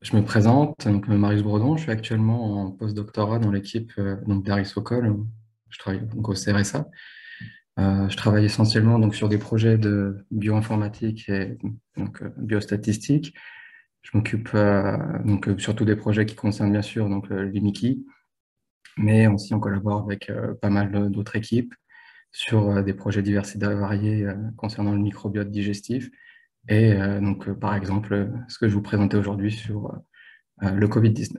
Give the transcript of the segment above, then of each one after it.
Je me présente, donc Marius Bredon, je suis actuellement en post-doctorat dans l'équipe donc d'Arisocol. Je travaille donc au CRSA. Je travaille essentiellement donc sur des projets de bioinformatique et donc biostatistique. Je m'occupe surtout des projets qui concernent bien sûr donc l'IMIKI, mais aussi on collabore avec pas mal d'autres équipes sur des projets divers et variés concernant le microbiote digestif et par exemple ce que je vous présentais aujourd'hui sur le Covid-19.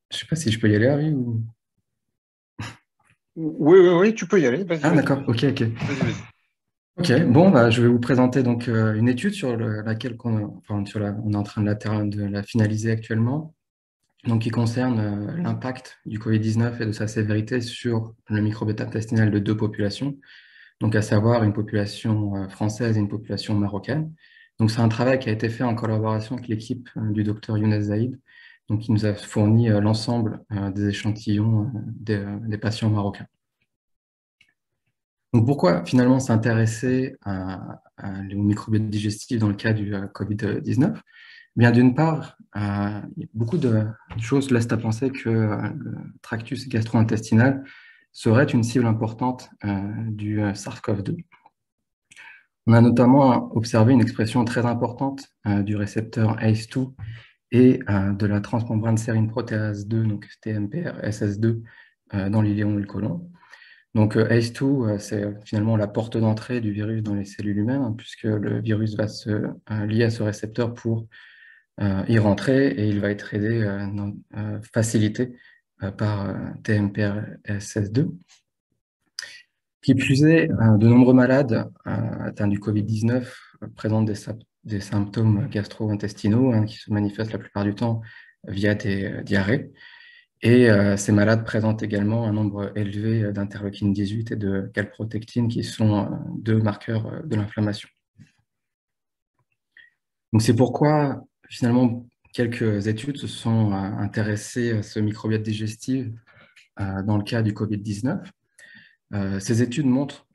Je sais pas si je peux y aller, Harry, ou... Oui, oui, oui, tu peux y aller. Vas-y, Ah, vas-y, d'accord, vas-y. ok, ok. Vas-y, vas-y. Ok, bon, bah, je vais vous présenter donc une étude sur laquelle on est en train de la finaliser actuellement, donc qui concerne l'impact du Covid-19 et de sa sévérité sur le microbiote intestinal de deux populations, donc à savoir une population française et une population marocaine. Donc c'est un travail qui a été fait en collaboration avec l'équipe du docteur Younes Zaïd, donc qui nous a fourni l'ensemble des échantillons des patients marocains. Donc pourquoi finalement s'intéresser au microbiote digestif dans le cas du Covid-19? Bien, d'une part, beaucoup de choses laissent à penser que le tractus gastro-intestinal serait une cible importante du SARS-CoV-2. On a notamment observé une expression très importante du récepteur ACE2 et de la transmembrane sérine protéase 2, donc TMPRSS2, dans l'iléon et le côlon. Donc, ACE2, c'est finalement la porte d'entrée du virus dans les cellules humaines, hein, puisque le virus va se lier à ce récepteur pour y rentrer et il va être aidé, facilité par TMPRSS2. Qui plus est, de nombreux malades atteints du Covid-19 présentent des symptômes gastro-intestinaux hein, qui se manifestent la plupart du temps via des diarrhées. Et ces malades présentent également un nombre élevé d'interleukine 18 et de calprotectine, qui sont deux marqueurs de l'inflammation. Donc c'est pourquoi, finalement, quelques études se sont intéressées à ce microbiote digestif dans le cas du Covid-19. Ces études montrent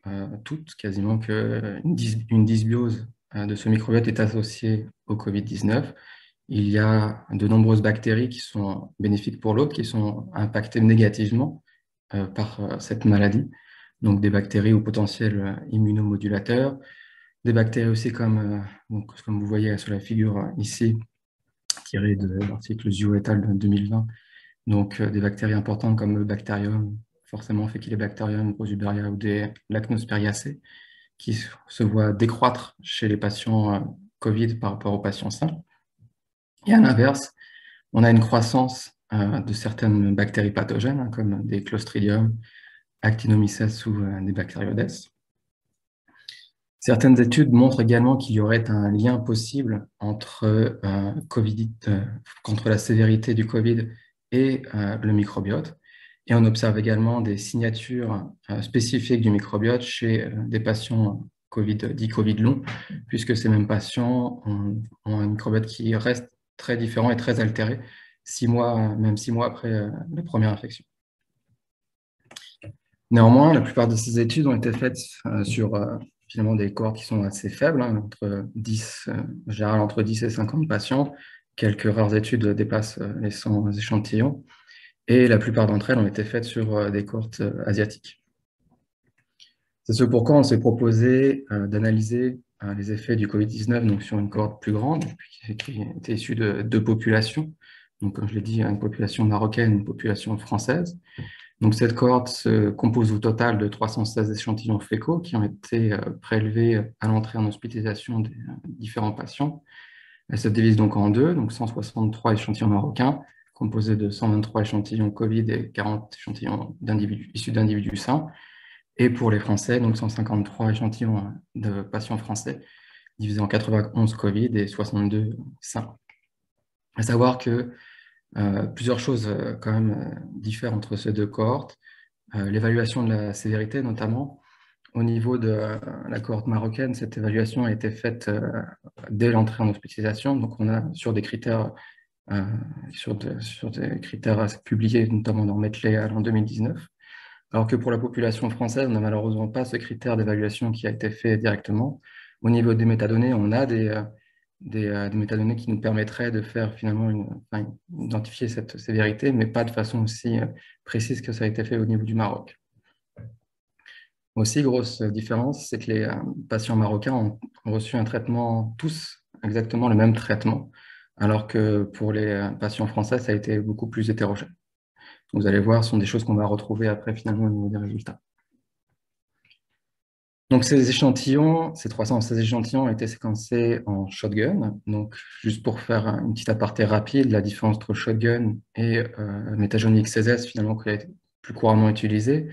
toutes quasiment qu'une dysbiose de ce microbiote est associée au Covid-19. Il y a de nombreuses bactéries qui sont bénéfiques pour l'autre, qui sont impactées négativement par cette maladie. Donc des bactéries au potentiel immunomodulateurs, des bactéries aussi comme vous voyez sur la figure ici, tirée de l'article Zhu et al. De 2020. Donc des bactéries importantes comme le bactérium, forcément Faecalibacterium, Rosuberia ou des Lachnospiriaceae, qui se voient décroître chez les patients Covid par rapport aux patients sains. Et à l'inverse, on a une croissance de certaines bactéries pathogènes, hein, comme des Clostridium, Actinomyces ou des Bacteroides. Certaines études montrent également qu'il y aurait un lien possible entre la sévérité du Covid et le microbiote. Et on observe également des signatures spécifiques du microbiote chez des patients Covid, dits Covid long, puisque ces mêmes patients ont un microbiote qui reste très différent et très altéré, 6 mois, même 6 mois après la première infection. Néanmoins, la plupart de ces études ont été faites sur finalement des cohortes qui sont assez faibles, hein, en général entre 10 et 50 patients. Quelques rares études dépassent les 100 échantillons et la plupart d'entre elles ont été faites sur des cohortes asiatiques. C'est ce pourquoi on s'est proposé d'analyser les effets du Covid-19 donc sur une cohorte plus grande qui était issue de deux populations. Donc, comme je l'ai dit, une population marocaine et une population française. Donc, cette cohorte se compose au total de 316 échantillons fécaux qui ont été prélevés à l'entrée en hospitalisation des différents patients. Elle se divise donc en deux, donc 163 échantillons marocains, composés de 123 échantillons Covid et 40 échantillons issus d'individus sains. Et pour les Français, donc 153 échantillons de patients français, divisés en 91 Covid et 62 sains. À savoir que plusieurs choses quand même diffèrent entre ces deux cohortes. L'évaluation de la sévérité, notamment. Au niveau de la cohorte marocaine, cette évaluation a été faite dès l'entrée en hospitalisation. Donc, on a sur des critères, euh, sur des critères publiés, notamment dans Metley en 2019. Alors que pour la population française, on n'a malheureusement pas ce critère d'évaluation qui a été fait directement. Au niveau des métadonnées, on a des métadonnées qui nous permettraient de faire finalement enfin, identifier ces vérités, mais pas de façon aussi précise que ça a été fait au niveau du Maroc. Aussi, grosse différence, c'est que les patients marocains ont reçu un traitement, tous exactement le même traitement, alors que pour les patients français, ça a été beaucoup plus hétérogène. Vous allez voir, ce sont des choses qu'on va retrouver après finalement au niveau des résultats. Donc ces échantillons, ces 316 échantillons ont été séquencés en shotgun. Donc juste pour faire une petite aparté rapide, la différence entre shotgun et métagénomique 16S finalement qui a été plus couramment utilisé.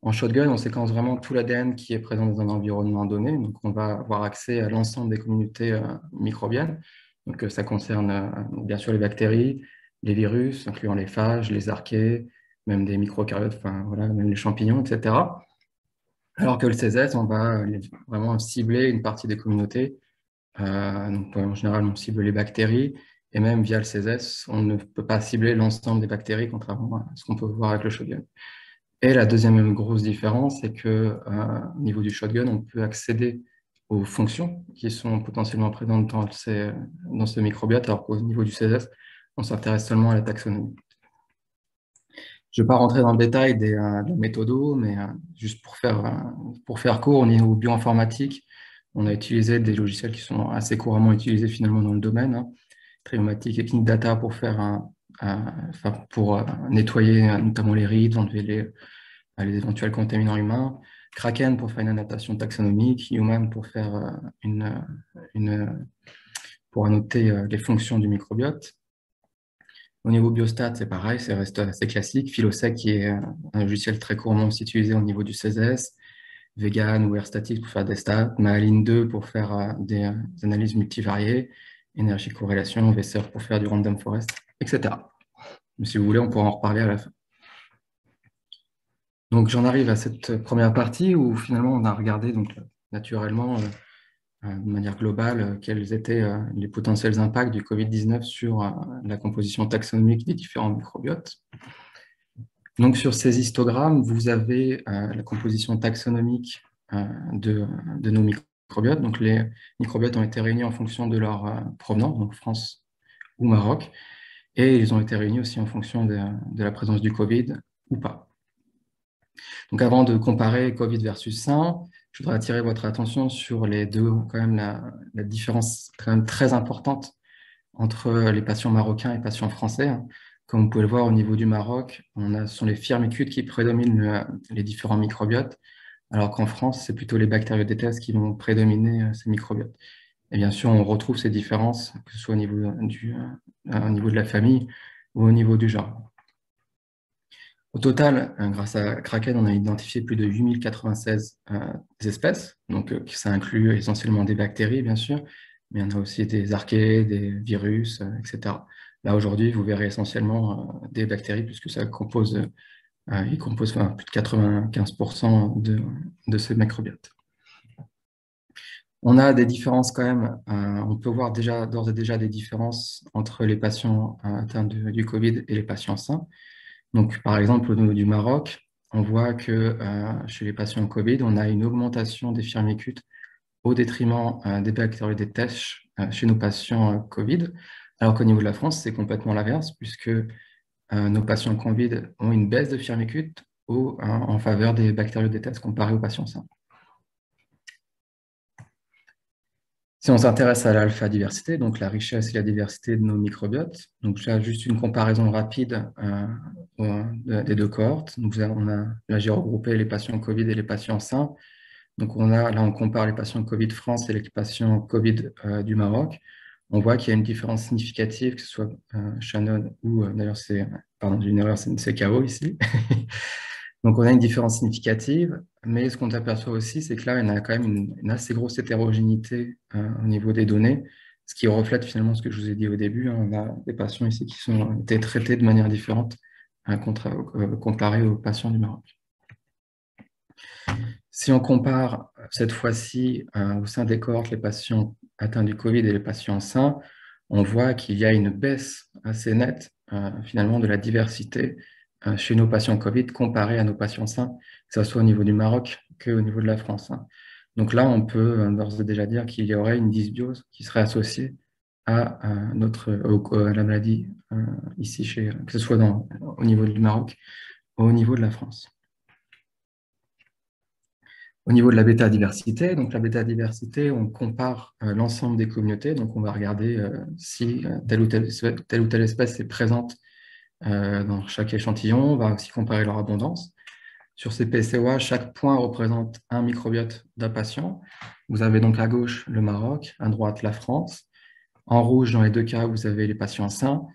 En shotgun, on séquence vraiment tout l'ADN qui est présent dans un environnement donné. Donc on va avoir accès à l'ensemble des communautés microbiennes. Donc ça concerne bien sûr les bactéries, les virus, incluant les phages, les archées, même des microcaryotes, enfin voilà, même les champignons, etc. Alors que le CSS, on va vraiment cibler une partie des communautés. Donc, en général, on cible les bactéries. Et même via le CSS, on ne peut pas cibler l'ensemble des bactéries, contrairement à ce qu'on peut voir avec le shotgun. Et la deuxième grosse différence, c'est que au niveau du shotgun, on peut accéder aux fonctions qui sont potentiellement présentes dans ce microbiote, alors qu'au niveau du CSS, on s'intéresse seulement à la taxonomie. Je ne vais pas rentrer dans le détail de la méthodo, mais juste pour faire court, au niveau bioinformatique, on a utilisé des logiciels qui sont assez couramment utilisés finalement dans le domaine, hein. Triomatic et Knigdata pour nettoyer notamment les reads, enlever les éventuels contaminants humains, Kraken pour faire une annotation taxonomique, Human pour faire pour annoter les fonctions du microbiote. Au niveau biostat, c'est pareil, ça reste assez classique. Philosec, qui est un logiciel très couramment aussi utilisé au niveau du CSS. Vegan ou Airstatic pour faire des stats. Maaline 2 pour faire des analyses multivariées. Énergie corrélation, Vesser pour faire du random forest, etc. Mais si vous voulez, on pourra en reparler à la fin. Donc j'en arrive à cette première partie où finalement on a regardé donc, naturellement de manière globale, quels étaient les potentiels impacts du Covid-19 sur la composition taxonomique des différents microbiotes. Donc, sur ces histogrammes, vous avez la composition taxonomique de nos microbiotes. Donc, les microbiotes ont été réunis en fonction de leur provenance, donc France ou Maroc, et ils ont été réunis aussi en fonction de la présence du Covid ou pas. Donc, avant de comparer Covid versus sein, je voudrais attirer votre attention sur les deux, quand même la différence quand même très importante entre les patients marocains et les patients français. Comme vous pouvez le voir au niveau du Maroc, ce sont les firmicutes qui prédominent les différents microbiotes, alors qu'en France, c'est plutôt les bactériodétèces qui vont prédominer ces microbiotes. Et bien sûr, on retrouve ces différences, que ce soit au niveau au niveau de la famille ou au niveau du genre. Au total, grâce à Kraken, on a identifié plus de 8096 espèces, donc ça inclut essentiellement des bactéries, bien sûr, mais il y en a aussi des archées, des virus, etc. Là, aujourd'hui, vous verrez essentiellement des bactéries, puisque ça compose, ils composent plus de 95% de ces microbiotes. On a des différences quand même, on peut voir d'ores et déjà des différences entre les patients atteints du Covid et les patients sains. Donc, par exemple, au niveau du Maroc, on voit que chez les patients Covid, on a une augmentation des firmicutes au détriment des bactériodétèces chez nos patients Covid, alors qu'au niveau de la France, c'est complètement l'inverse, puisque nos patients Covid ont une baisse de firmicutes en faveur des bactériodétèces comparé aux patients sains. Si on s'intéresse à l'alpha-diversité, donc la richesse et la diversité de nos microbiotes, donc là, juste une comparaison rapide des deux cohortes. Donc là, j'ai regroupé les patients Covid et les patients sains. Donc là, on compare les patients Covid France et les patients Covid du Maroc. On voit qu'il y a une différence significative, que ce soit Shannon ou d'ailleurs pardon, j'ai une erreur, c'est KO ici. Donc, on a une différence significative, mais ce qu'on aperçoit aussi, c'est que là, il y a quand même une assez grosse hétérogénéité au niveau des données, ce qui reflète finalement ce que je vous ai dit au début. On a des patients ici qui ont été traités de manière différente comparé aux patients du Maroc. Si on compare cette fois-ci au sein des cohortes les patients atteints du Covid et les patients sains, on voit qu'il y a une baisse assez nette finalement de la diversité chez nos patients Covid comparé à nos patients sains, que ce soit au niveau du Maroc qu'au niveau de la France. Donc là, on peut d'ores et déjà dire qu'il y aurait une dysbiose qui serait associée à, à la maladie ici, que ce soit au niveau du Maroc ou au niveau de la France. Au niveau de la bêta-diversité, donc la bêta-diversité, on compare l'ensemble des communautés, donc on va regarder si telle ou telle espèce est présente dans chaque échantillon, on va aussi comparer leur abondance. Sur ces PCOA, chaque point représente un microbiote d'un patient. Vous avez donc à gauche le Maroc, à droite la France. En rouge, dans les deux cas, vous avez les patients sains.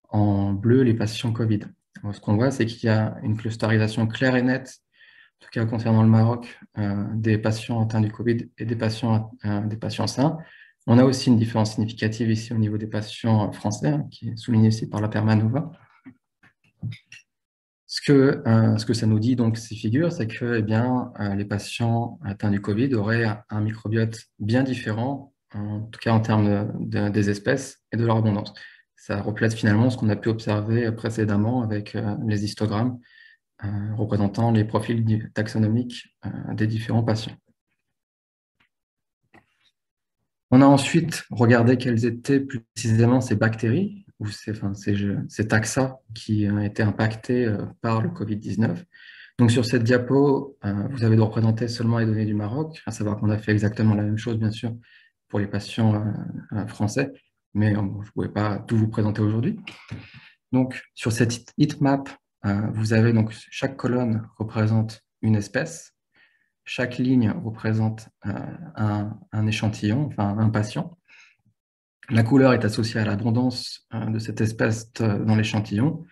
En bleu, les patients Covid. Alors, ce qu'on voit, c'est qu'il y a une clusterisation claire et nette, en tout cas concernant le Maroc, des patients atteints du Covid et des patients sains. On a aussi une différence significative ici au niveau des patients français, hein, qui est soulignée ici par la Permanova. Ce que ça nous dit, donc, ces figures, c'est que eh bien, les patients atteints du Covid auraient un microbiote bien différent, en tout cas en termes des espèces et de leur abondance. Ça reflète finalement ce qu'on a pu observer précédemment avec les histogrammes représentant les profils taxonomiques des différents patients. On a ensuite regardé quelles étaient plus précisément ces bactéries ou ces taxa qui ont été impactés par le Covid-19. Donc sur cette diapo, vous avez de représenter seulement les données du Maroc, à savoir qu'on a fait exactement la même chose, bien sûr, pour les patients français, mais je ne pouvais pas tout vous présenter aujourd'hui. Donc sur cette heatmap, vous avez donc chaque colonne représente une espèce, chaque ligne représente un échantillon, enfin un patient. La couleur est associée à l'abondance de cette espèce dans l'échantillon.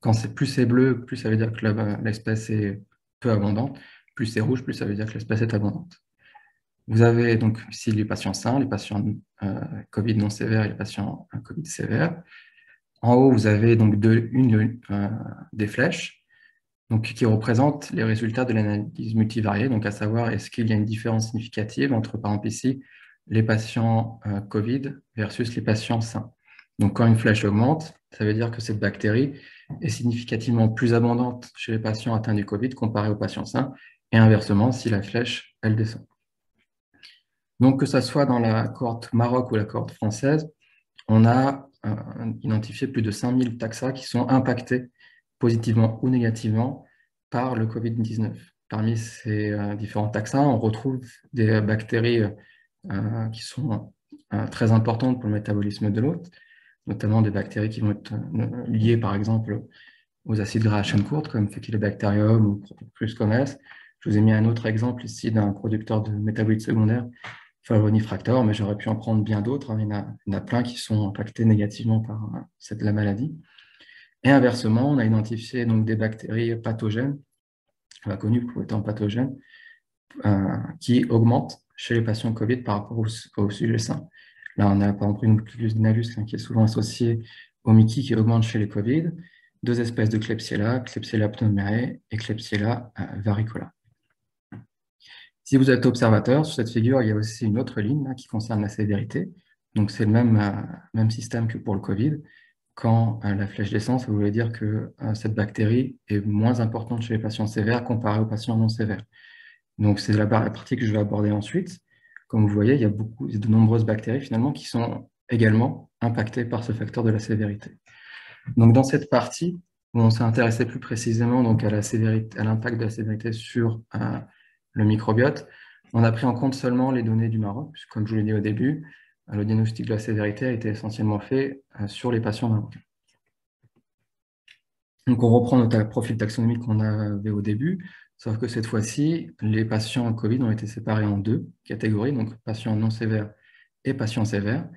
Quand plus c'est bleu, plus ça veut dire que l'espèce est peu abondante. Plus c'est rouge, plus ça veut dire que l'espèce est abondante. Vous avez donc ici les patients sains, les patients Covid non sévères et les patients Covid sévères. En haut, vous avez donc des flèches donc, qui représentent les résultats de l'analyse multivariée, donc à savoir est-ce qu'il y a une différence significative entre, par exemple ici, les patients Covid versus les patients sains. Donc, quand une flèche augmente, ça veut dire que cette bactérie est significativement plus abondante chez les patients atteints du Covid comparé aux patients sains, et inversement, si la flèche, elle descend. Donc, que ce soit dans la cohorte Maroc ou la cohorte française, on a identifié plus de 5000 taxa qui sont impactés positivement ou négativement par le Covid-19. Parmi ces différents taxas, on retrouve des bactéries qui sont très importantes pour le métabolisme de l'eau, notamment des bactéries qui vont être liées par exemple aux acides gras à chaîne courte, comme Faecalibacterium ou Propofluscomes. Je vous ai mis un autre exemple ici d'un producteur de métabolites secondaires, Favorinifractor, mais j'aurais pu en prendre bien d'autres. Hein. Il y en a plein qui sont impactés négativement par la maladie. Et inversement, on a identifié donc des bactéries pathogènes, connues comme étant pathogènes, qui augmentent chez les patients Covid par rapport au sujet sain. Là, on a par exemple une Clucus qui est souvent associée au Mickey qui augmente chez les Covid, deux espèces de Klebsiella, Klebsiella pneumoniae et Klebsiella varicola. Si vous êtes observateur, sur cette figure, il y a aussi une autre ligne là, qui concerne la sévérité. Donc, c'est le même système que pour le Covid. Quand la flèche descend, ça voulait dire que cette bactérie est moins importante chez les patients sévères comparée aux patients non sévères. Donc, c'est la partie que je vais aborder ensuite. Comme vous voyez, il y a de nombreuses bactéries finalement qui sont également impactées par ce facteur de la sévérité. Donc, dans cette partie, où on s'est intéressé plus précisément donc, à l'impact de la sévérité sur le microbiote, on a pris en compte seulement les données du Maroc, puisque, comme je vous l'ai dit au début, le diagnostic de la sévérité a été essentiellement fait sur les patients marocains. Donc, on reprend notre profil taxonomique qu'on avait au début, sauf que cette fois-ci, les patients Covid ont été séparés en deux catégories, donc patients non sévères et patients sévères.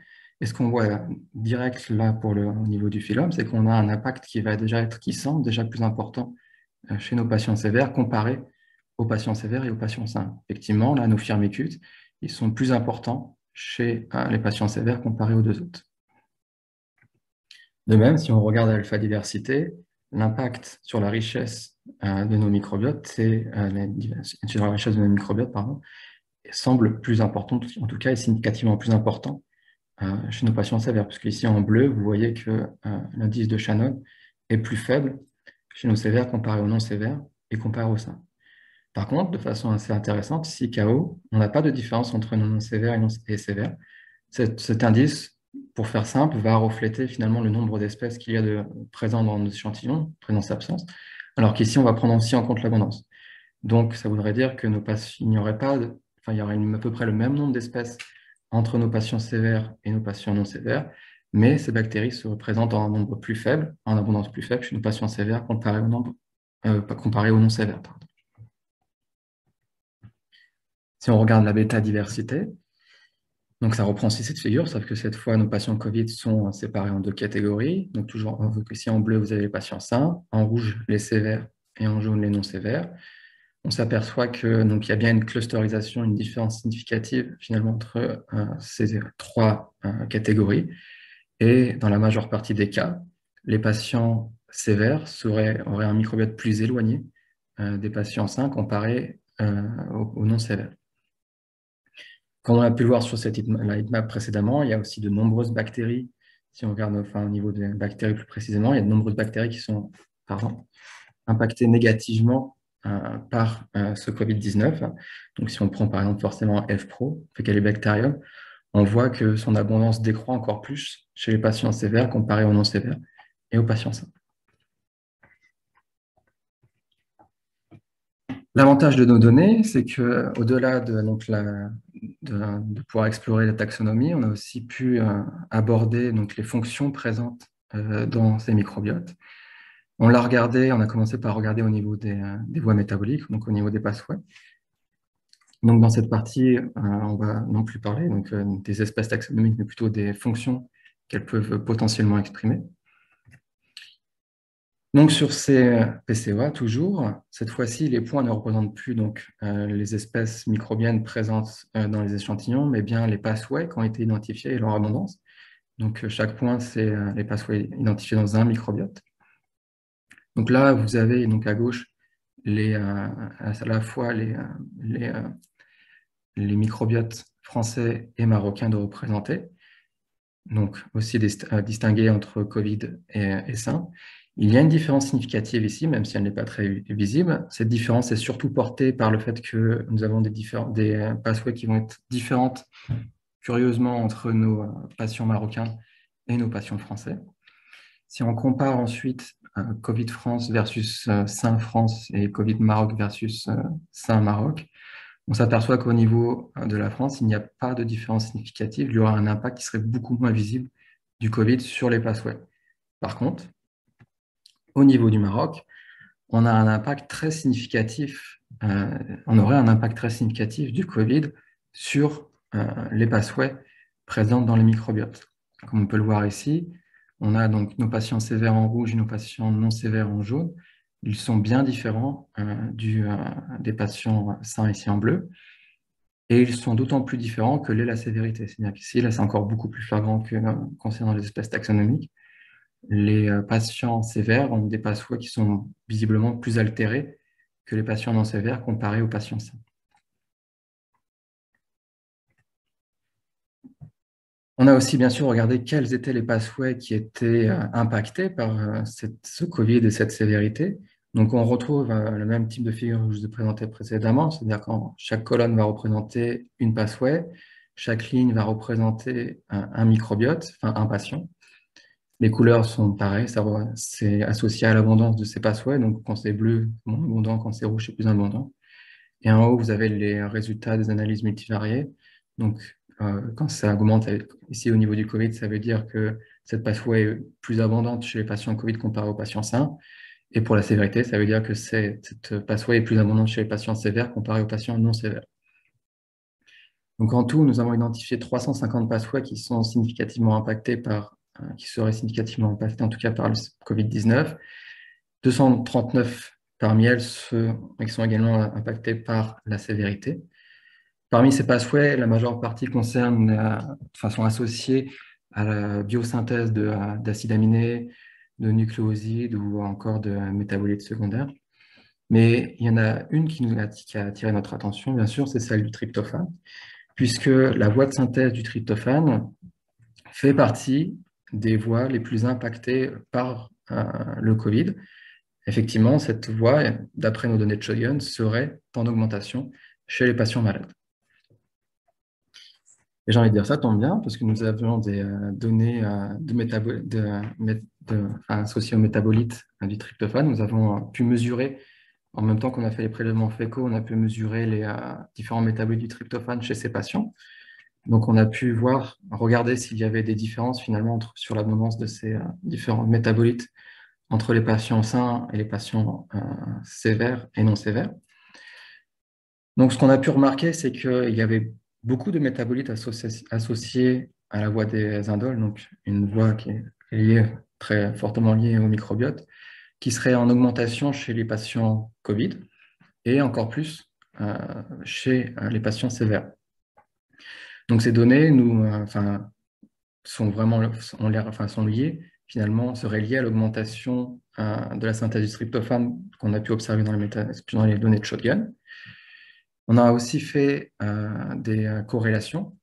Et ce qu'on voit direct là au niveau du phylum, c'est qu'on a un impact qui semble déjà plus important chez nos patients sévères comparé aux patients sévères et aux patients sains. Effectivement, là, nos firmicutes, ils sont plus importants chez les patients sévères comparés aux deux autres. De même, si on regarde l'alpha-diversité, l'impact sur la richesse de nos microbiotes, sur la richesse de nos microbiotes, pardon, semble plus important, en tout cas est significativement plus important chez nos patients sévères, puisque ici en bleu, vous voyez que l'indice de Shannon est plus faible chez nos sévères comparé aux non sévères et comparé aux sains. Par contre, de façon assez intéressante, ici, KO, on n'a pas de différence entre non sévère et sévère. Cet indice, pour faire simple, va refléter finalement le nombre d'espèces qu'il y a présents dans nos échantillons, présence absence, alors qu'ici, on va prendre aussi en compte l'abondance. Donc, ça voudrait dire que il n'y aurait pas, enfin, il y aurait à peu près le même nombre d'espèces entre nos patients sévères et nos patients non sévères, mais ces bactéries se représentent en un nombre plus faible, en abondance plus faible chez nos patients sévères comparé aux non sévères, pardon. Si on regarde la bêta-diversité, donc ça reprend aussi cette figure, sauf que cette fois, nos patients Covid sont séparés en deux catégories. Donc toujours, ici en bleu, vous avez les patients sains, en rouge, les sévères, et en jaune, les non sévères. On s'aperçoit que donc il y a bien une clusterisation, une différence significative finalement entre ces trois catégories. Et dans la majeure partie des cas, les patients sévères auraient un microbiote plus éloigné des patients sains comparé aux non sévères. Comme on a pu le voir sur la heatmap précédemment, il y a aussi de nombreuses bactéries. Si on regarde au niveau des bactéries plus précisément, il y a de nombreuses bactéries qui sont impactées négativement par ce Covid-19. Donc, si on prend par exemple forcément F-Pro, Faecalibacterium, on voit que son abondance décroît encore plus chez les patients sévères comparé aux non sévères et aux patients sains. L'avantage de nos données, c'est qu'au-delà de pouvoir explorer la taxonomie, on a aussi pu aborder les fonctions présentes dans ces microbiotes. On a commencé par regarder au niveau des voies métaboliques, donc au niveau des pathways. Donc dans cette partie, on va non plus parler des espèces taxonomiques, mais plutôt des fonctions qu'elles peuvent potentiellement exprimer. Donc sur ces PCOA, toujours, cette fois-ci, les points ne représentent plus les espèces microbiennes présentes dans les échantillons, mais bien les pathways qui ont été identifiés et leur abondance. Donc chaque point, c'est les pathways identifiés dans un microbiote. Donc là, vous avez à gauche à la fois les microbiotes français et marocains de représenter, donc aussi distinguer entre Covid et sain. Il y a une différence significative ici, même si elle n'est pas très visible. Cette différence est surtout portée par le fait que nous avons des pathways qui vont être différentes, curieusement, entre nos patients marocains et nos patients français. Si on compare ensuite Covid France versus Sain France et Covid Maroc versus Sain Maroc, on s'aperçoit qu'au niveau de la France, il n'y a pas de différence significative. Il y aura un impact qui serait beaucoup moins visible du Covid sur les pathways. Par contre, au niveau du Maroc, on a un impact très significatif, on aurait un impact très significatif du Covid sur les pathways présents dans les microbiotes. Comme on peut le voir ici, on a donc nos patients sévères en rouge et nos patients non sévères en jaune. Ils sont bien différents des patients sains ici en bleu. Et ils sont d'autant plus différents que l'est la sévérité. C'est-à-dire qu'ici, là, c'est encore beaucoup plus flagrant que concernant les espèces taxonomiques. Les patients sévères ont des pathways qui sont visiblement plus altérés que les patients non sévères comparés aux patients sains. On a aussi bien sûr regardé quels étaient les pathways qui étaient impactés par ce Covid et cette sévérité. Donc on retrouve le même type de figure que je vous ai présenté précédemment, c'est-à-dire que chaque colonne va représenter une pathway, chaque ligne va représenter un microbiote, enfin un patient. Les couleurs sont pareilles, c'est associé à l'abondance de ces pathways, donc quand c'est bleu, c'est moins abondant, quand c'est rouge, c'est plus abondant. Et en haut, vous avez les résultats des analyses multivariées. Donc, quand ça augmente ici au niveau du Covid, ça veut dire que cette pathway est plus abondante chez les patients Covid comparé aux patients sains. Et pour la sévérité, ça veut dire que cette pathway est plus abondante chez les patients sévères comparé aux patients non sévères. Donc, en tout, nous avons identifié 350 pathways qui sont significativement impactés qui seraient significativement impactés en tout cas par le Covid-19. 239 parmi elles qui sont également impactées par la sévérité. Parmi ces pathways, la majeure partie sont associées à la biosynthèse d'acides aminés, de nucléosides ou encore de métabolites secondaires. Mais il y en a une qui a attiré notre attention, bien sûr, c'est celle du tryptophane, puisque la voie de synthèse du tryptophane fait partie des voies les plus impactées par le Covid. Effectivement, cette voie, d'après nos données de Shotgun, serait en augmentation chez les patients malades. Et j'ai envie de dire, ça tombe bien, parce que nous avions des données associées aux métabolites du tryptophane. Nous avons pu mesurer, en même temps qu'on a fait les prélèvements fécaux, on a pu mesurer les différents métabolites du tryptophane chez ces patients. Donc, on a pu regarder s'il y avait des différences finalement sur l'abondance de ces différents métabolites entre les patients sains et les patients sévères et non sévères. Donc, ce qu'on a pu remarquer, c'est qu'il y avait beaucoup de métabolites associés à la voie des indoles, donc une voie qui est liée, très fortement liée au microbiote, qui serait en augmentation chez les patients COVID et encore plus chez les patients sévères. Donc, ces données sont liées, finalement, seraient liées à l'augmentation de la synthèse du tryptophane qu'on a pu observer dans les données de Shotgun. On a aussi fait des corrélations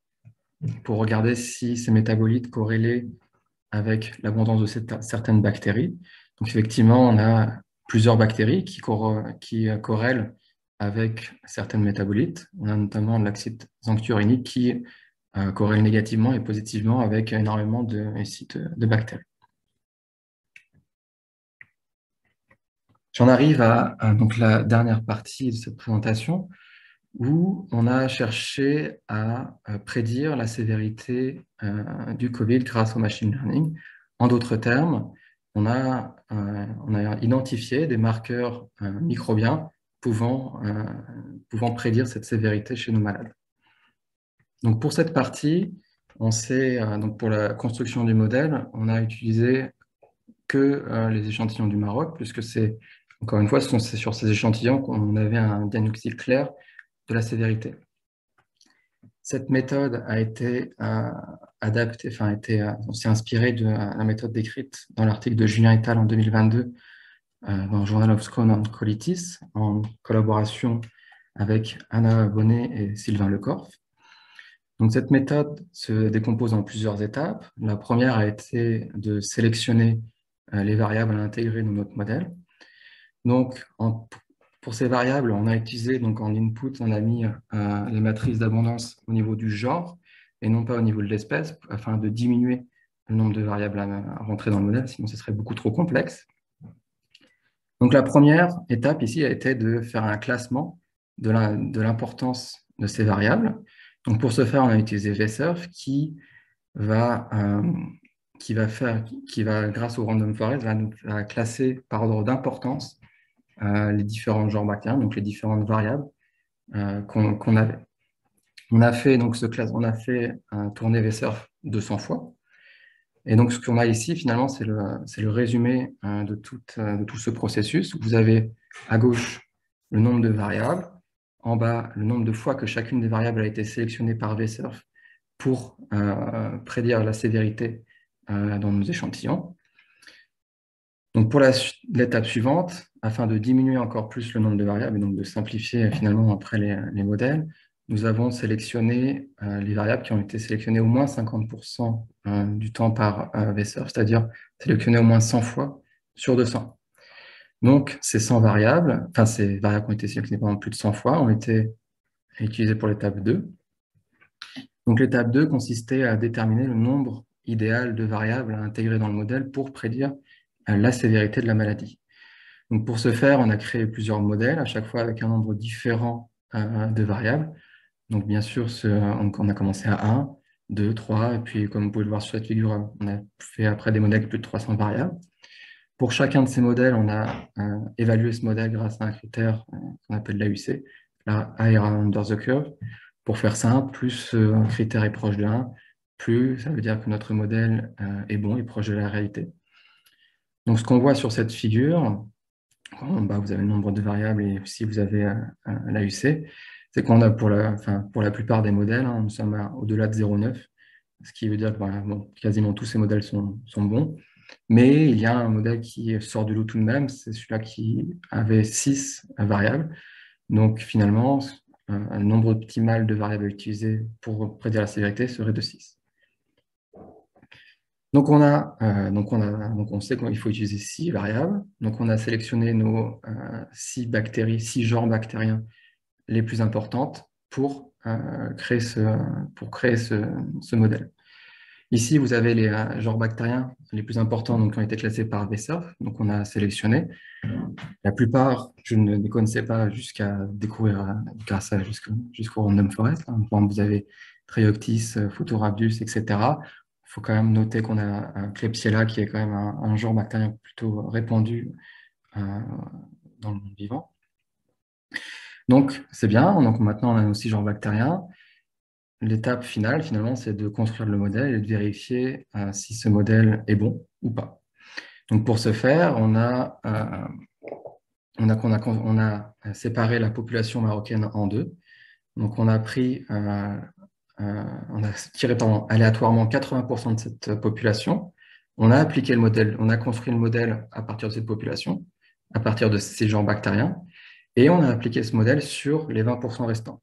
pour regarder si ces métabolites corrélaient avec l'abondance de certaines bactéries. Donc effectivement, on a plusieurs bactéries qui corrèlent avec certaines métabolites. On a notamment l'acide xanthurinique qui corrèle négativement et positivement avec énormément de sites de bactéries. J'en arrive à donc la dernière partie de cette présentation, où on a cherché à prédire la sévérité du COVID grâce au machine learning. En d'autres termes, on a identifié des marqueurs microbiens pouvant prédire cette sévérité chez nos malades. Donc pour cette partie, donc pour la construction du modèle, on a utilisé que les échantillons du Maroc, puisque encore une fois, c'est sur ces échantillons qu'on avait un diagnostic clair de la sévérité. Cette méthode a été adaptée, on s'est inspiré de la méthode décrite dans l'article de Julien et al. En 2022 dans le Journal of Crohn and Colitis, en collaboration avec Anna Bonnet et Sylvain Lecorf. Donc, cette méthode se décompose en plusieurs étapes. La première a été de sélectionner les variables à intégrer dans notre modèle. Donc, pour ces variables, on a utilisé, donc en input, on a mis les matrices d'abondance au niveau du genre et non pas au niveau de l'espèce, afin de diminuer le nombre de variables à rentrer dans le modèle, sinon ce serait beaucoup trop complexe. Donc la première étape ici a été de faire un classement de l'importance de ces variables. Donc pour ce faire, on a utilisé VSurf qui va, grâce au random forest, va classer par ordre d'importance les différents genres bactériens, donc les différentes variables qu'on avait. On a fait donc tourner VSurf 200 fois. Et donc, ce qu'on a ici, finalement, c'est le résumé de tout ce processus. Vous avez à gauche le nombre de variables, en bas le nombre de fois que chacune des variables a été sélectionnée par VSurf pour prédire la sévérité dans nos échantillons. Donc, pour l'étape suivante, afin de diminuer encore plus le nombre de variables et donc de simplifier finalement après les modèles, nous avons sélectionné les variables qui ont été sélectionnées au moins 50% du temps par VSurf, c'est-à-dire sélectionnées au moins 100 fois sur 200. Donc, ces variables qui ont été sélectionnées pendant plus de 100 fois ont été utilisées pour l'étape 2. Donc, l'étape 2 consistait à déterminer le nombre idéal de variables à intégrer dans le modèle pour prédire la sévérité de la maladie. Donc, pour ce faire, on a créé plusieurs modèles, à chaque fois avec un nombre différent de variables. Donc, bien sûr, on a commencé à 1, 2, 3, et puis, comme vous pouvez le voir sur cette figure, on a fait après des modèles de plus de 300 variables. Pour chacun de ces modèles, on a évalué ce modèle grâce à un critère qu'on appelle l'AUC, la Area Under the Curve. Pour faire simple, plus un critère est proche de 1, plus ça veut dire que notre modèle est bon et proche de la réalité. Donc, ce qu'on voit sur cette figure, en bas, vous avez le nombre de variables et aussi vous avez l'AUC, c'est qu'on a pour la plupart des modèles, nous sommes au-delà de 0,9, ce qui veut dire que quasiment tous ces modèles sont bons. Mais il y a un modèle qui sort du lot tout de même, c'est celui-là qui avait 6 variables. Donc finalement, le nombre optimal de variables utilisées pour prédire la sévérité serait de 6. Donc on sait qu'il faut utiliser 6 variables. Donc on a sélectionné nos 6 bactéries, 6 genres bactériens les plus importantes pour créer ce modèle. Ici, vous avez les genres bactériens les plus importants donc, qui ont été classés par VSERF. Donc on a sélectionné. La plupart, je ne les connaissais pas jusqu'à découvrir grâce à jusqu'au Random Forest. Par exemple, vous avez Trioctis, Photorhabdus, etc. Il faut quand même noter qu'on a un Klebsiella qui est quand même un genre bactérien plutôt répandu euh, dans le monde vivant. Donc, c'est bien. Donc, maintenant, on a aussi genres bactériens. L'étape finale, finalement, c'est de construire le modèle et de vérifier si ce modèle est bon ou pas. Donc, pour ce faire, on a séparé la population marocaine en deux. Donc, on a tiré aléatoirement 80% de cette population. On a appliqué le modèle, on a construit le modèle à partir de cette population, à partir de ces genres bactériens, et on a appliqué ce modèle sur les 20% restants.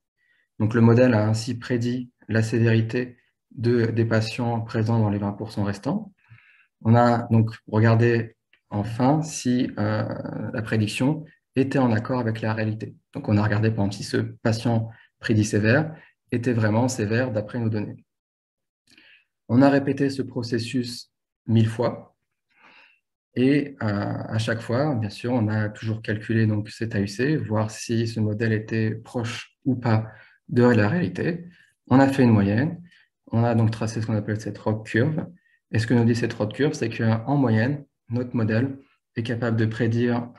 Donc, le modèle a ainsi prédit la sévérité des patients présents dans les 20% restants. On a donc regardé enfin si la prédiction était en accord avec la réalité. Donc, on a regardé, par exemple, si ce patient prédit sévère était vraiment sévère d'après nos données. On a répété ce processus 1000 fois et à chaque fois, bien sûr, on a toujours calculé donc, cet AUC, voir si ce modèle était proche ou pas de la réalité. On a fait une moyenne. On a donc tracé ce qu'on appelle cette ROC curve. Et ce que nous dit cette ROC curve, c'est qu'en moyenne, notre modèle est capable de prédire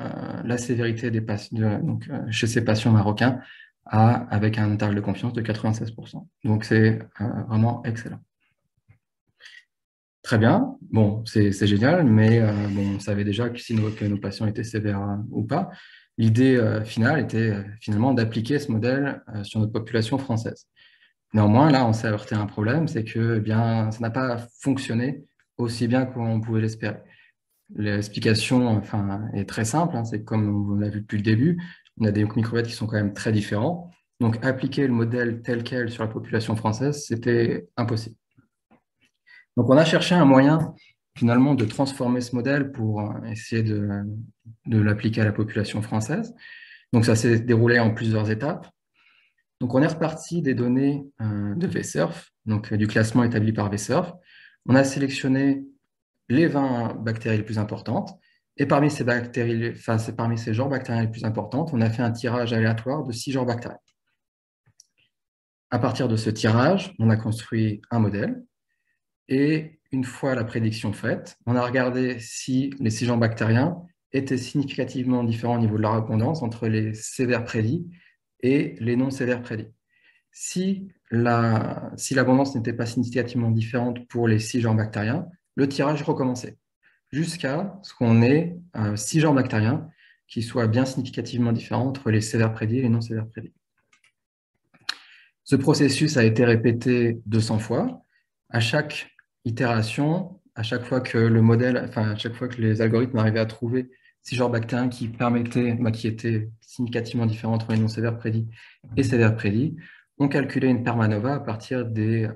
la sévérité des patients, chez ces patients marocains avec un intervalle de confiance de 96%. Donc, c'est vraiment excellent. Très bien, bon, c'est génial, mais bon, on savait déjà que nos patients étaient sévères ou pas. L'idée finale était finalement d'appliquer ce modèle sur notre population française. Néanmoins, là, on s'est heurté à un problème, c'est que eh bien, ça n'a pas fonctionné aussi bien qu'on pouvait l'espérer. L'explication enfin, est très simple, hein, c'est comme on l'a vu depuis le début, on a des microbiotes qui sont quand même très différents. Donc, appliquer le modèle tel quel sur la population française, c'était impossible. Donc, on a cherché un moyen finalement de transformer ce modèle pour essayer de l'appliquer à la population française. Donc, ça s'est déroulé en plusieurs étapes. Donc, on est reparti des données de VSERF, donc du classement établi par VSERF. On a sélectionné les 20 bactéries les plus importantes. Et parmi ces genres bactériens les plus importantes, on a fait un tirage aléatoire de 6 genres bactériens. À partir de ce tirage, on a construit un modèle. Et une fois la prédiction faite, on a regardé si les 6 genres bactériens étaient significativement différents au niveau de la répondance entre les sévères prédits et les non sévères prédits. Si l'abondance n'était pas significativement différente pour les 6 genres bactériens, le tirage recommençait jusqu'à ce qu'on ait 6 genres bactériens qui soient bien significativement différents entre les sévères prédits et les non sévères prédits. Ce processus a été répété 200 fois. À chaque itération, à chaque fois que à chaque fois que les algorithmes arrivaient à trouver 6 genres bactériens qui étaient significativement différents entre les non sévères prédits et sévères prédits, on calculait une permanova à partir des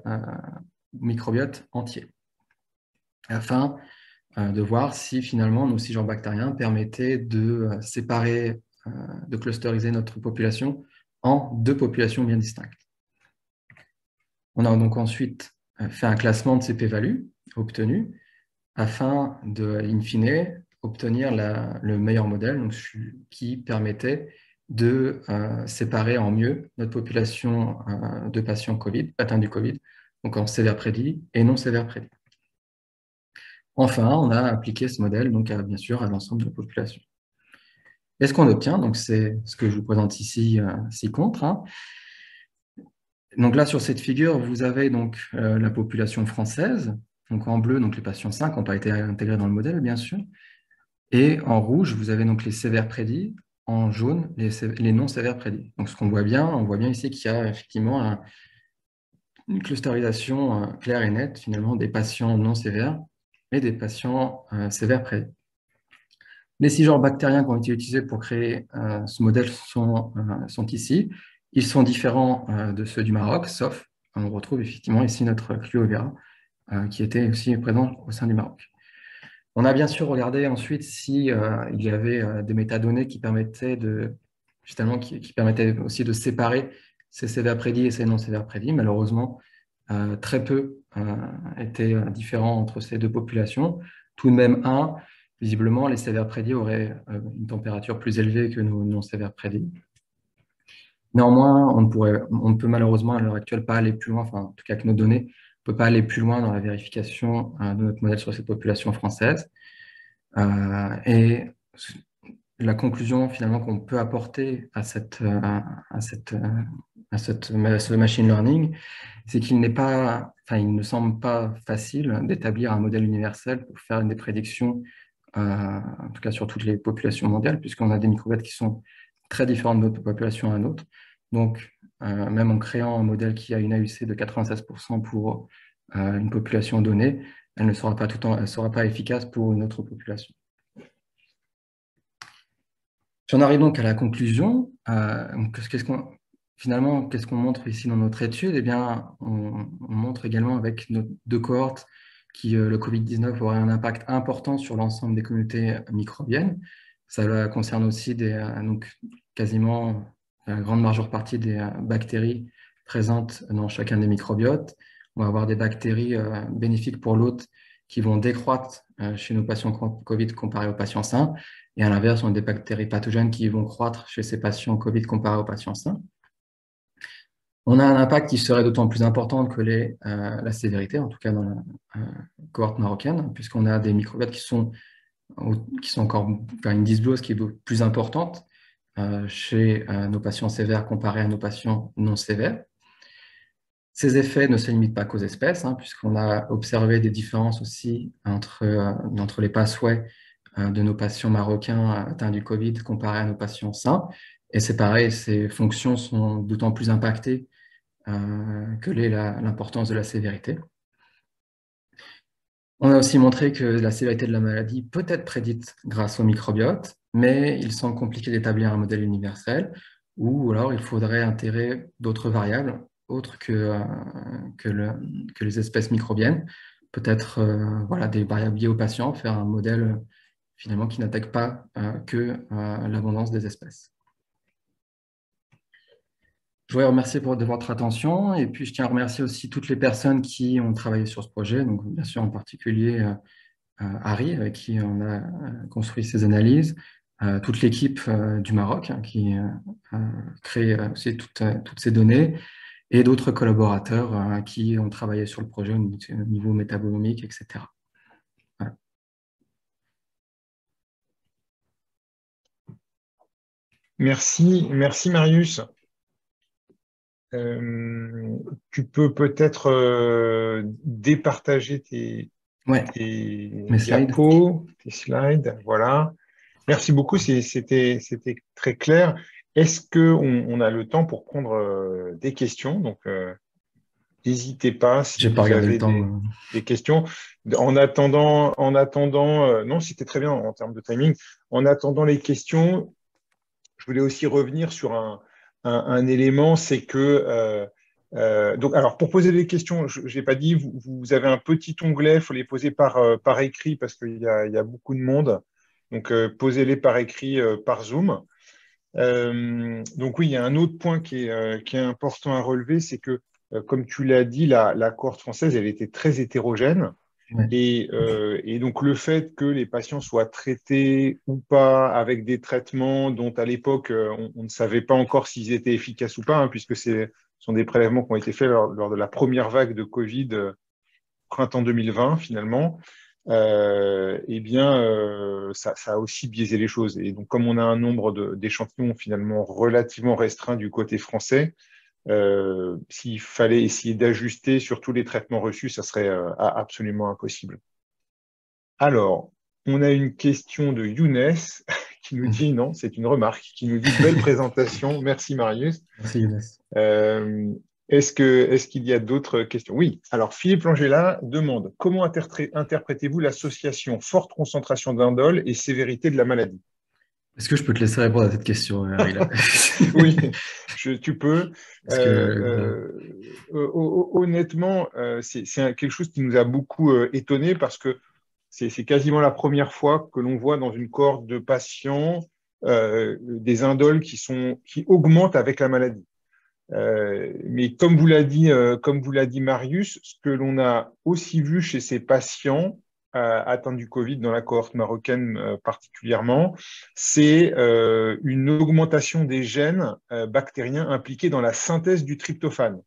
microbiotes entiers, afin de voir si finalement nos 6 genres bactériens permettaient de séparer, de clusteriser notre population en 2 populations bien distinctes. On a donc ensuite fait un classement de ces p-values obtenus afin de, in fine, obtenir le meilleur modèle donc, qui permettait de séparer en mieux notre population de patients COVID, atteints du COVID, donc en sévère prédit et non sévère prédit. Enfin, on a appliqué ce modèle donc, bien sûr à l'ensemble de la population. Et ce qu'on obtient, donc c'est ce que je vous présente ici, ci-contre. Hein. Donc là, sur cette figure, vous avez donc la population française. Donc en bleu, donc les patients 5 n'ont pas été intégrés dans le modèle, bien sûr. Et en rouge, vous avez donc les sévères prédits. En jaune, les non sévères prédits. Donc ce qu'on voit bien, on voit bien ici qu'il y a effectivement une clusterisation claire et nette, finalement, des patients non sévères et des patients sévères prédits. Les 6 genres bactériens qui ont été utilisés pour créer ce modèle sont ici. Ils sont différents de ceux du Maroc, sauf on retrouve effectivement ici notre Clio Vera qui étaient aussi présents au sein du Maroc. On a bien sûr regardé ensuite si il y avait des métadonnées qui permettaient justement, qui permettaient aussi de séparer ces sévères prédits et ces non sévères prédits. Malheureusement, très peu étaient différents entre ces deux populations. Tout de même, visiblement, les sévères prédits auraient une température plus élevée que nos non sévères prédits. Néanmoins, on ne peut malheureusement à l'heure actuelle pas aller plus loin, enfin, en tout cas avec nos données, on ne peut pas aller plus loin dans la vérification de notre modèle sur cette population française. Et la conclusion finalement qu'on peut apporter à ce machine learning, c'est qu'il ne semble pas facile d'établir un modèle universel pour faire des prédictions, en tout cas sur toutes les populations mondiales, puisqu'on a des microbiotes qui sont très différents de notre population à nôtre. Donc, même en créant un modèle qui a une AUC de 96% pour une population donnée, elle ne sera pas efficace pour une autre population. J'en arrive donc à la conclusion. Finalement, qu'est-ce qu'on montre ici dans notre étude? Eh bien, on montre également avec nos deux cohortes le Covid-19 aurait un impact important sur l'ensemble des communautés microbiennes. Ça concerne aussi donc quasiment la grande majeure partie des bactéries présentes dans chacun des microbiotes. On va avoir des bactéries bénéfiques pour l'hôte qui vont décroître chez nos patients Covid comparés aux patients sains. Et à l'inverse, on a des bactéries pathogènes qui vont croître chez ces patients Covid comparés aux patients sains. On a un impact qui serait d'autant plus important que la sévérité, en tout cas dans la cohorte marocaine, puisqu'on a des microbiotes qui sont encore une dysbiose qui est plus importante chez nos patients sévères comparés à nos patients non sévères. Ces effets ne se limitent pas qu'aux espèces, puisqu'on a observé des différences aussi entre les pathways de nos patients marocains atteints du Covid comparés à nos patients sains. Et c'est pareil, ces fonctions sont d'autant plus impactées que l'est l'importance de la sévérité. On a aussi montré que la sévérité de la maladie peut être prédite grâce au microbiote, mais il semble compliqué d'établir un modèle universel, ou alors il faudrait intégrer d'autres variables autres que les espèces microbiennes, peut-être des variables liées aux patients, faire un modèle finalement qui n'attaque pas que l'abondance des espèces. Je voudrais remercier de votre attention et puis je tiens à remercier aussi toutes les personnes qui ont travaillé sur ce projet, donc bien sûr en particulier Harry avec qui on a construit ces analyses, toute l'équipe du Maroc qui a créé aussi toutes ces données et d'autres collaborateurs qui ont travaillé sur le projet au niveau métabolomique, etc. Voilà. Merci Marius. Tu peux peut-être départager tes diapos, tes slides. Voilà. Merci beaucoup, c'était très clair. Est-ce qu'on a le temps pour prendre des questions? Donc, n'hésitez pas si vous avez des questions. En attendant, non, c'était très bien en termes de timing. En attendant les questions, je voulais aussi revenir sur un élément, c'est que donc, alors pour poser des questions, je n'ai pas dit, vous avez un petit onglet, il faut les poser par écrit parce qu'il y a beaucoup de monde. Donc, posez-les par écrit par Zoom. Donc oui, il y a un autre point qui est important à relever, c'est que, comme tu l'as dit, la cohorte française, elle était très hétérogène. Ouais. Et donc, le fait que les patients soient traités ou pas avec des traitements dont, à l'époque, on ne savait pas encore s'ils étaient efficaces ou pas, puisque ce sont des prélèvements qui ont été faits lors de la première vague de Covid, printemps 2020, finalement, eh bien, ça a aussi biaisé les choses. Et donc, comme on a un nombre d'échantillons finalement relativement restreint du côté français, s'il fallait essayer d'ajuster sur tous les traitements reçus, ça serait absolument impossible. Alors, on a une question de Younes qui nous dit, non, c'est une remarque, qui nous dit « Belle présentation, merci Marius ». Merci Younes. Est-ce qu'il y a d'autres questions? Oui. Alors, Philippe Langella demande « Comment interprétez-vous l'association forte concentration d'indole et sévérité de la maladie ?» Est-ce que je peux te laisser répondre à cette question, Rila? Oui, tu peux. Parce que, bon, Honnêtement, c'est quelque chose qui nous a beaucoup étonné parce que c'est quasiment la première fois que l'on voit dans une cohorte de patients des indoles qui augmentent avec la maladie. Mais comme vous l'a dit Marius, ce que l'on a aussi vu chez ces patients atteints du Covid dans la cohorte marocaine particulièrement, c'est une augmentation des gènes bactériens impliqués dans la synthèse du tryptophane.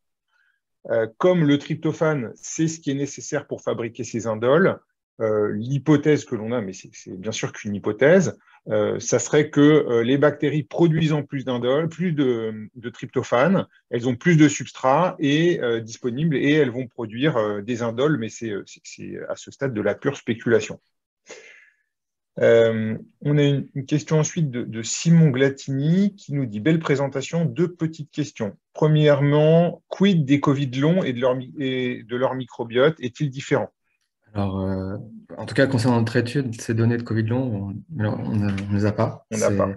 Comme le tryptophane, c'est ce qui est nécessaire pour fabriquer ces indoles, l'hypothèse que l'on a, mais c'est bien sûr qu'une hypothèse, ça serait que les bactéries produisant plus d'indoles, plus de tryptophane, elles ont plus de substrat et disponibles et elles vont produire des indoles, mais c'est à ce stade de la pure spéculation. On a une question ensuite de Simon Glatini qui nous dit: belle présentation, deux petites questions. Premièrement, quid des Covid longs et de leur microbiote? Est-il différent? alors, en tout cas, concernant notre étude, ces données de Covid long, on ne les a pas. On n'a pas.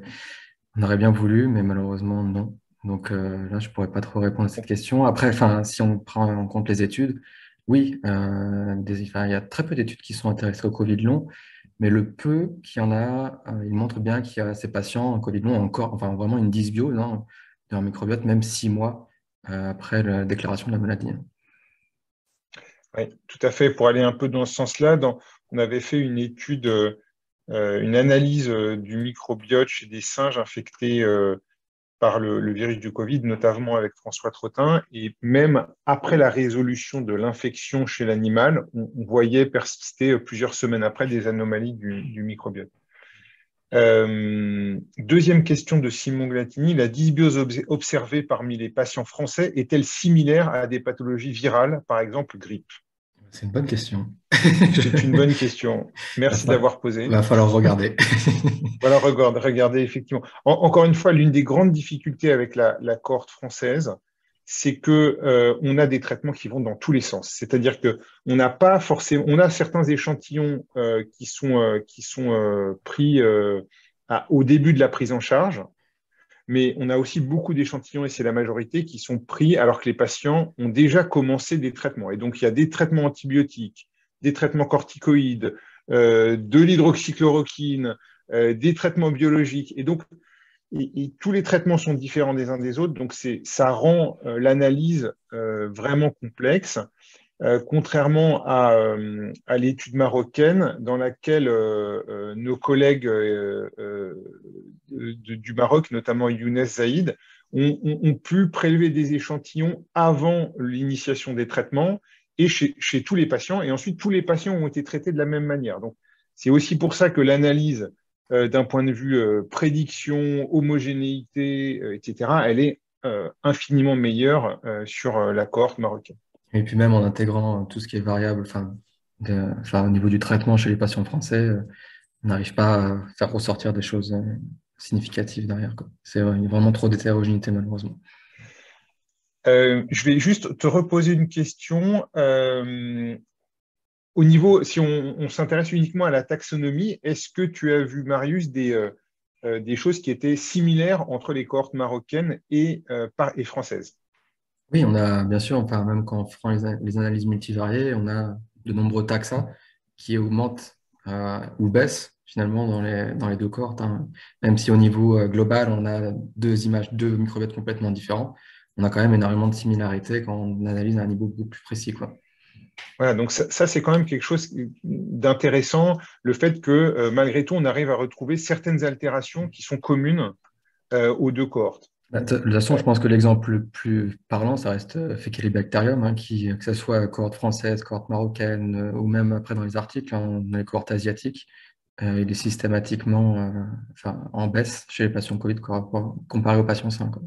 On aurait bien voulu, mais malheureusement, non. Donc là, je pourrais pas trop répondre à cette question. Après, enfin, si on prend en compte les études, oui, enfin, il y a très peu d'études qui sont intéressées au Covid long, mais le peu qu'il y en a, il montre bien qu'il y a ces patients en Covid long encore, enfin vraiment une dysbiose de leur microbiote, même 6 mois après la déclaration de la maladie. Oui, tout à fait. Pour aller un peu dans ce sens-là, on avait fait une étude, une analyse du microbiote chez des singes infectés par le virus du Covid, notamment avec François Trottin. Et même après la résolution de l'infection chez l'animal, on voyait persister plusieurs semaines après des anomalies du microbiote. Deuxième question de Simon Glatini: la dysbiose observée parmi les patients français est-elle similaire à des pathologies virales, par exemple grippe? C'est une bonne question. C'est une bonne question. Va Merci fa- d'avoir posé. va falloir regarder. Voilà, regardez, effectivement. Encore une fois, l'une des grandes difficultés avec la cohorte française, c'est que on a des traitements qui vont dans tous les sens. C'est-à-dire que on n'a pas forcément, on a certains échantillons qui sont pris au début de la prise en charge, mais on a aussi beaucoup d'échantillons, et c'est la majorité, qui sont pris alors que les patients ont déjà commencé des traitements. Et donc, il y a des traitements antibiotiques, des traitements corticoïdes, de l'hydroxychloroquine, des traitements biologiques. Et donc, et tous les traitements sont différents des uns des autres, donc ça rend l'analyse vraiment complexe. Contrairement à l'étude marocaine, dans laquelle nos collègues du Maroc, notamment Younes Zaïd, ont pu prélever des échantillons avant l'initiation des traitements et chez tous les patients, et ensuite tous les patients ont été traités de la même manière. Donc, c'est aussi pour ça que l'analyse, d'un point de vue prédiction, homogénéité, etc., elle est infiniment meilleure sur la cohorte marocaine. Et puis même en intégrant tout ce qui est variable, enfin, au niveau du traitement chez les patients français, on n'arrive pas à faire ressortir des choses significatives derrière, quoi. C'est vraiment trop d'hétérogénéité, malheureusement. Je vais juste te reposer une question. Au niveau, si on s'intéresse uniquement à la taxonomie, est-ce que tu as vu, Marius, des choses qui étaient similaires entre les cohortes marocaines et françaises? Oui, on a bien sûr, enfin, même quand on prend les analyses multivariées, on a de nombreux taxas qui augmentent ou baissent finalement dans les deux cohortes, hein. Même si au niveau global, on a deux microbiotes complètement différents, on a quand même énormément de similarités quand on analyse à un niveau beaucoup plus précis, quoi. Voilà, donc ça, c'est quand même quelque chose d'intéressant, le fait que malgré tout, on arrive à retrouver certaines altérations qui sont communes aux deux cohortes. De toute façon, Euh, je pense que l'exemple le plus parlant, ça reste Faecalibacterium, hein, que ce soit cohorte française, cohorte marocaine, ou même après dans les articles, hein, dans les cohortes asiatiques, il est systématiquement enfin, en baisse chez les patients Covid comparé aux patients sains, quoi.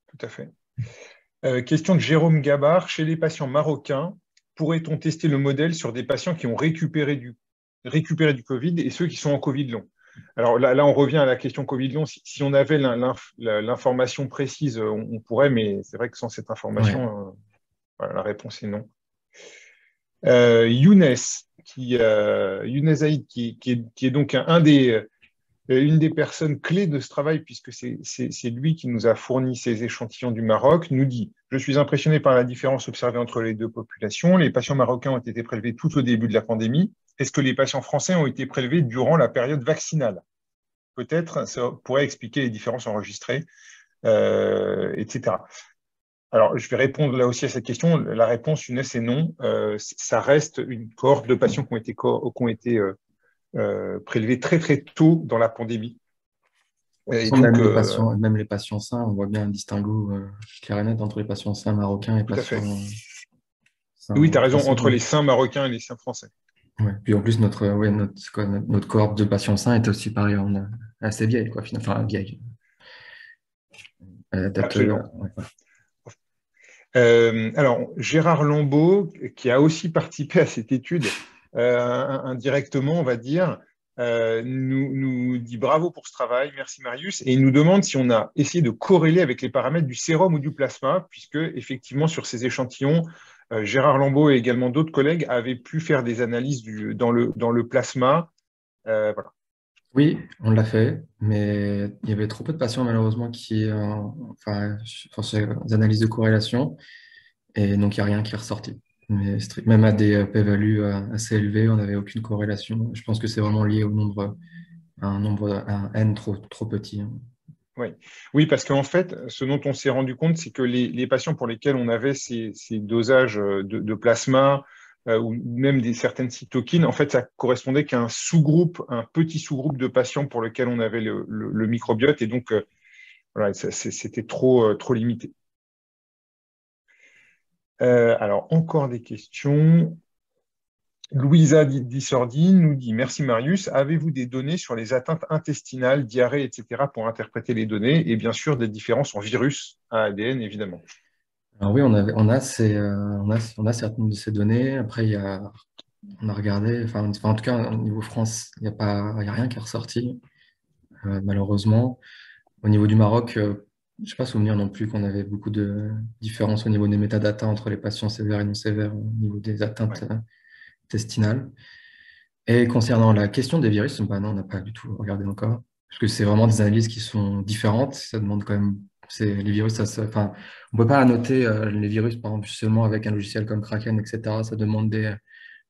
Tout à fait. Question de Jérôme Gabard: chez les patients marocains, pourrait-on tester le modèle sur des patients qui ont récupéré du Covid et ceux qui sont en Covid long? Alors là, on revient à la question Covid long. Si on avait l'information précise, on pourrait, mais c'est vrai que sans cette Ouais. information, voilà, la réponse est non. Younes Aïd, qui est donc un des une des personnes clés de ce travail, puisque c'est lui qui nous a fourni ces échantillons du Maroc, nous dit: « Je suis impressionné par la différence observée entre les deux populations. Les patients marocains ont été prélevés tout au début de la pandémie. Est-ce que les patients français ont été prélevés durant la période vaccinale? Peut-être ça pourrait expliquer les différences enregistrées, etc. » Alors, je vais répondre là aussi à cette question. La réponse, Younes, est non. Ça reste une cohorte de patients qui ont été prélevés très, très tôt dans la pandémie. Et Sans donc, même les patients sains, on voit bien un distinguo clair et net entre les patients sains marocains et tout à patients fait. Oui, tu sains as raison, français. entre les saints marocains et les saints français. Ouais. Puis en plus, notre cohorte de patients sains est aussi pareil, assez vieille, quoi, finalement. Enfin, vieille. Absolument. Ouais. Alors, Gérard Lambeau, qui a aussi participé à cette étude indirectement, on va dire, nous dit bravo pour ce travail, merci Marius, et il nous demande si on a essayé de corréler avec les paramètres du sérum ou du plasma, puisque effectivement sur ces échantillons, Gérard Lambeau et également d'autres collègues avaient pu faire des analyses dans le plasma. Voilà. Oui, on l'a fait, mais il y avait trop peu de patients malheureusement enfin, sur ces analyses de corrélation, et donc il n'y a rien qui est ressorti. Mais même à des p-values assez élevés, on n'avait aucune corrélation. Je pense que c'est vraiment lié au nombre, à un n trop petit, hein. Oui. Oui, parce qu'en fait, ce dont on s'est rendu compte, c'est que les patients pour lesquels on avait ces dosages de plasma ou même certaines cytokines, en fait, ça correspondait qu'à un sous-groupe, un petit sous-groupe de patients pour lequel on avait le microbiote, et donc voilà, c'était trop limité. Alors, encore des questions. Louisa Dissordi nous dit: « Merci Marius. Avez-vous des données sur les atteintes intestinales, diarrhée, etc. pour interpréter les données et bien sûr des différences en virus à ADN, évidemment. » Alors oui, on a certaines de ces données. Après, on a regardé, enfin, en tout cas, au niveau France, il y a rien qui est ressorti, malheureusement. Au niveau du Maroc, je n'ai pas souvenir non plus qu'on avait beaucoup de différences au niveau des métadatas entre les patients sévères et non sévères au niveau des atteintes Ouais. intestinales. Et concernant la question des virus, bah non, on n'a pas du tout regardé encore, parce que c'est vraiment des analyses qui sont différentes. Ça demande quand même, les virus, enfin, on peut pas annoter les virus, par exemple, seulement avec un logiciel comme Kraken, etc. Ça demande des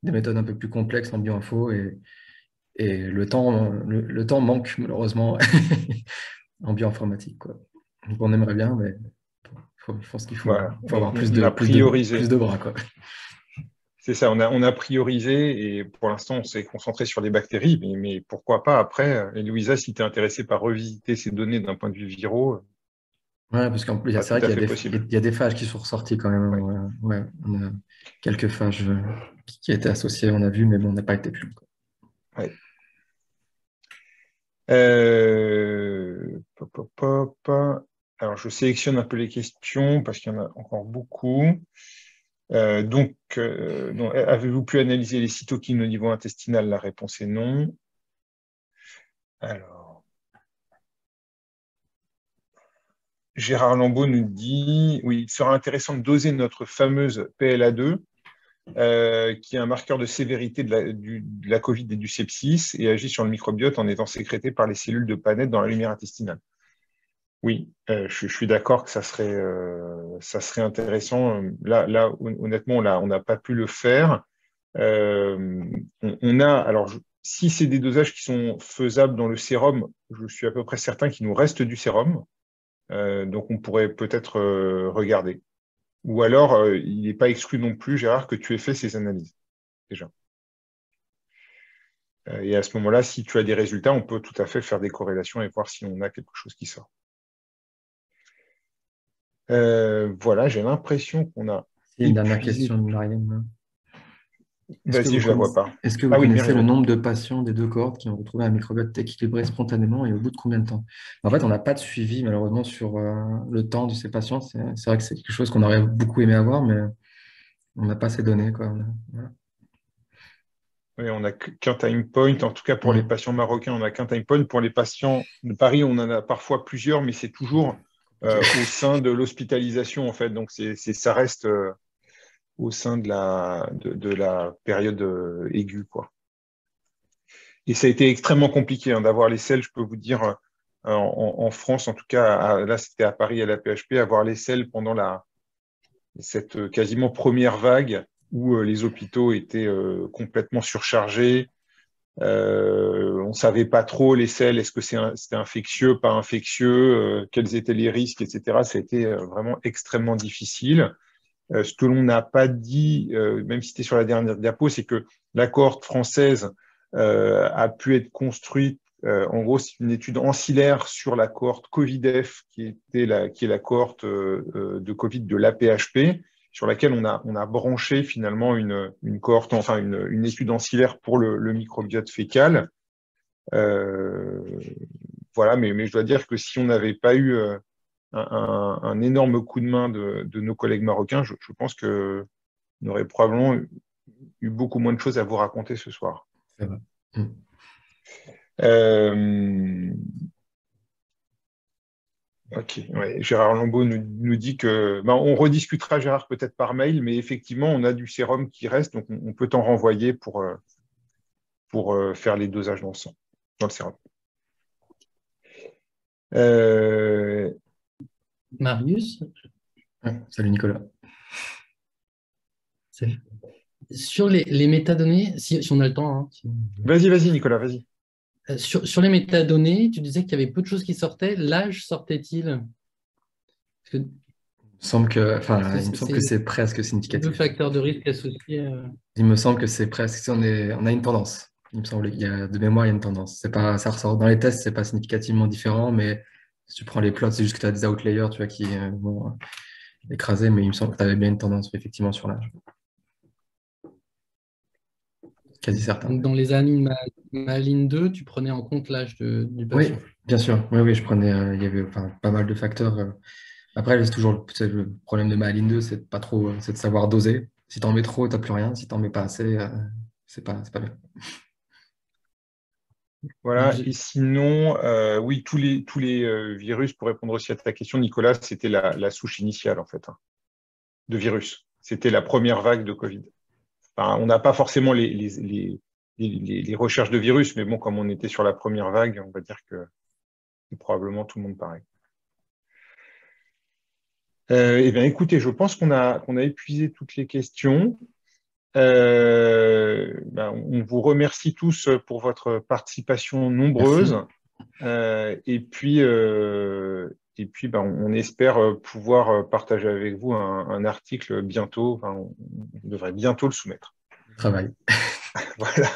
méthodes un peu plus complexes en bioinfo, et le temps manque malheureusement en bioinformatique, quoi. Donc on aimerait bien, mais je pense qu'il Voilà. faut avoir On a plus priorisé. de bras, quoi. C'est ça, on a priorisé et pour l'instant, on s'est concentré sur les bactéries, mais pourquoi pas après. Et Louisa, si tu es intéressée par revisiter ces données d'un point de vue viraux, Ouais, parce qu'en plus, pas c'est tout vrai à qu'il y a fait possible. il y a des phages qui sont ressorties quand même, Ouais. hein. Ouais, on a quelques phages qui étaient associées, on a vu, mais bon, on n'a pas été plus loin, quoi. Ouais. Pop, pop, pop. Alors, je sélectionne un peu les questions parce qu'il y en a encore beaucoup. Donc, avez-vous pu analyser les cytokines au niveau intestinal? La réponse est non. Alors, Gérard Lambeau nous dit: « Oui, il sera intéressant de doser notre fameuse PLA2, qui est un marqueur de sévérité de la Covid et du sepsis et agit sur le microbiote en étant sécrété par les cellules de Paneth dans la lumière intestinale. » Oui, je suis d'accord que ça serait intéressant. Là, honnêtement, on n'a pas pu le faire. Alors, si c'est des dosages qui sont faisables dans le sérum, je suis à peu près certain qu'il nous reste du sérum. Donc, on pourrait peut-être regarder. Ou alors, il n'est pas exclu non plus, Gérard, que tu aies fait ces analyses, déjà. Et à ce moment-là, si tu as des résultats, on peut tout à fait faire des corrélations et voir si on a quelque chose qui sort. Voilà, j'ai l'impression qu'on a Et une dernière épuisé. question de Marianne. Vas-y, je la vois pas. Est-ce que vous Ah oui, connaissez le Myriam. nombre de patients des deux cohortes qui ont retrouvé un microbiote équilibré spontanément et au bout de combien de temps? En fait, on n'a pas de suivi malheureusement sur le temps de ces patients. C'est vrai que c'est quelque chose qu'on aurait beaucoup aimé avoir, mais on n'a pas ces données, quoi. Voilà. Oui, on n'a qu'un time point. En tout cas, pour les Mm. patients marocains, on n'a qu'un time point. Pour les patients de Paris, on en a parfois plusieurs, mais c'est toujours Ok. au sein de l'hospitalisation, en fait. Donc, ça reste au sein de la période aiguë, quoi. Et ça a été extrêmement compliqué d'avoir les selles, je peux vous dire, en France, en tout cas, là c'était à Paris à la PHP, avoir les selles pendant cette quasiment première vague où les hôpitaux étaient complètement surchargés. On ne savait pas trop les selles, est-ce que c'était infectieux, pas infectieux, quels étaient les risques, etc. Ça a été vraiment extrêmement difficile. Ce que l'on n'a pas dit, même si c'était sur la dernière diapo, c'est que la cohorte française a pu être construite. En gros, c'est une étude ancillaire sur la cohorte Covidef, qui est la cohorte de Covid de l'APHP, sur laquelle on a branché finalement une cohorte, enfin une étude ancillaire pour le microbiote fécal. Voilà, mais je dois dire que si on n'avait pas eu un énorme coup de main de nos collègues marocains, je pense qu'on aurait probablement eu beaucoup moins de choses à vous raconter ce soir. C'est vrai. Ok, ouais. Gérard Lambeau nous dit que on rediscutera, Gérard, peut-être par mail, mais effectivement, on a du sérum qui reste, donc on peut t'en renvoyer pour faire les dosages dans le sérum. Marius, Ouais, salut Nicolas. sur les métadonnées, si on a le temps, hein, Vas-y, Nicolas, vas-y. sur les métadonnées, tu disais qu'il y avait peu de choses qui sortaient. L'âge sortait-il? Parce que Il me semble que, enfin, il me semble que c'est c'est presque deux significatif. facteurs de risque associés. Il me semble que c'est presque, si on a une tendance. Il me semble qu'il y a, de mémoire, il y a une tendance. C'est pas, ça ressort dans les tests, c'est pas significativement différent, mais si tu prends les plots, c'est juste que tu as des outliers, tu vois, qui vont écraser, mais il me semble que tu avais bien une tendance, effectivement, sur l'âge. Quasi certain. Donc, dans les années Maline 2, tu prenais en compte l'âge du Oui, patient. bien sûr. Oui, je prenais, il y avait pas mal de facteurs. Après, c'est toujours le problème de Maline 2, c'est pas trop, c'est de savoir doser. Si tu en mets trop, tu n'as plus rien. Si tu n'en mets pas assez, c'est pas bien. Voilà. Et sinon, oui, tous les virus, pour répondre aussi à ta question, Nicolas, c'était la souche initiale, en fait, de virus. C'était la première vague de Covid. Enfin, on n'a pas forcément les recherches de virus, mais bon, comme on était sur la première vague, on va dire que c'est probablement tout le monde pareil. Eh bien, écoutez, je pense qu'on a épuisé toutes les questions. On vous remercie tous pour votre participation nombreuse. Et puis, on espère pouvoir partager avec vous un article bientôt. Enfin, on devrait bientôt le soumettre. Travail. Voilà.